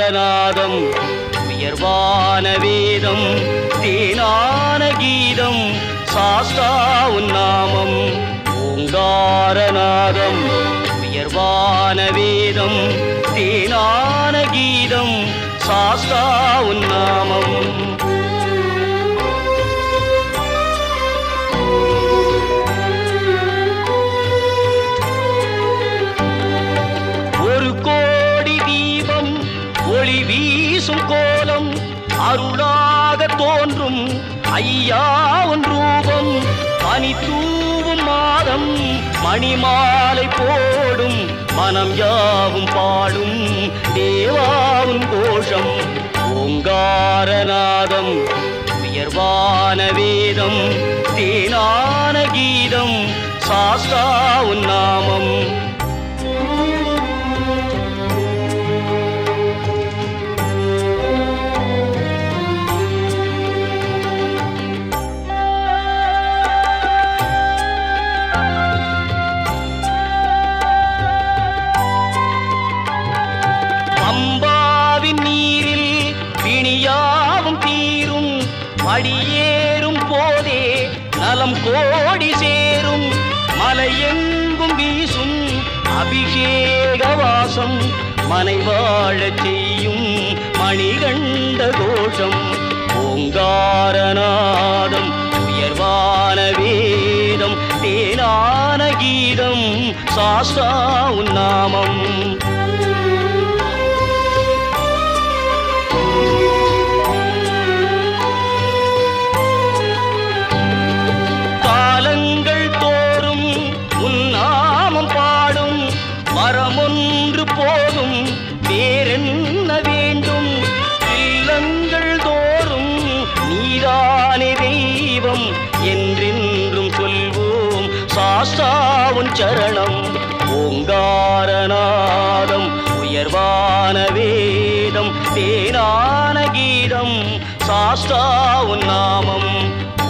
ஓங்காரநாதம் உயர்வான வேதம் தேனான கீதம் சாஸ்தா உன் நாமம். ஓங்காரநாதம் உயர்வான வேதம் தேனான கீதம் சாஸ்தா உன் நாமம். ஒரு கோடி தீபம் ஒளி வீசும் கோலம் அருளாக தோன்றும் ஐயா உன் ரூபம். பனி தூவும் மாதம் மணிமாலை போடும் மனம் யாவும் பாடும் தேவாவும் கோஷம். ஓங்காரநாதம் உயர்வான வேதம் தேனான கீதம் சாஸ்தா உன் நாமம். அம்பாவின் நீரில் பிணியாவும் தீரும் படியேறும் போதே நலம் கோடி சேரும். மலையெங்கும் வீசும் அபிஷேக வாசம் மனை வாழச் செய்யும் மணிகண்ட கோஷம். ஓங்காரநாதம் உயர்வான வேதம் தேனான கீதம் சாஸ்தா உன் நாமம். மரமொன்று போதும் வேறென்ன வேண்டும். இல்லங்கள் தோறும் நீதானே தெய்வம் என்றென்றும் சொல்வோம் சாஸ்தா உன் சரணம். ஓங்காரநாதம் உயர்வான வேதம் தேனான கீதம் சாஸ்தா உன் நாமம்.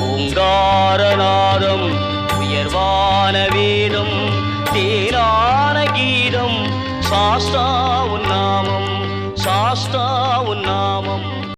ஓங்காரநாதம் உயர்வான வேதம் தேனான கீதம் சாஸ்தா உன் நாமம். சாஸ்தா உன்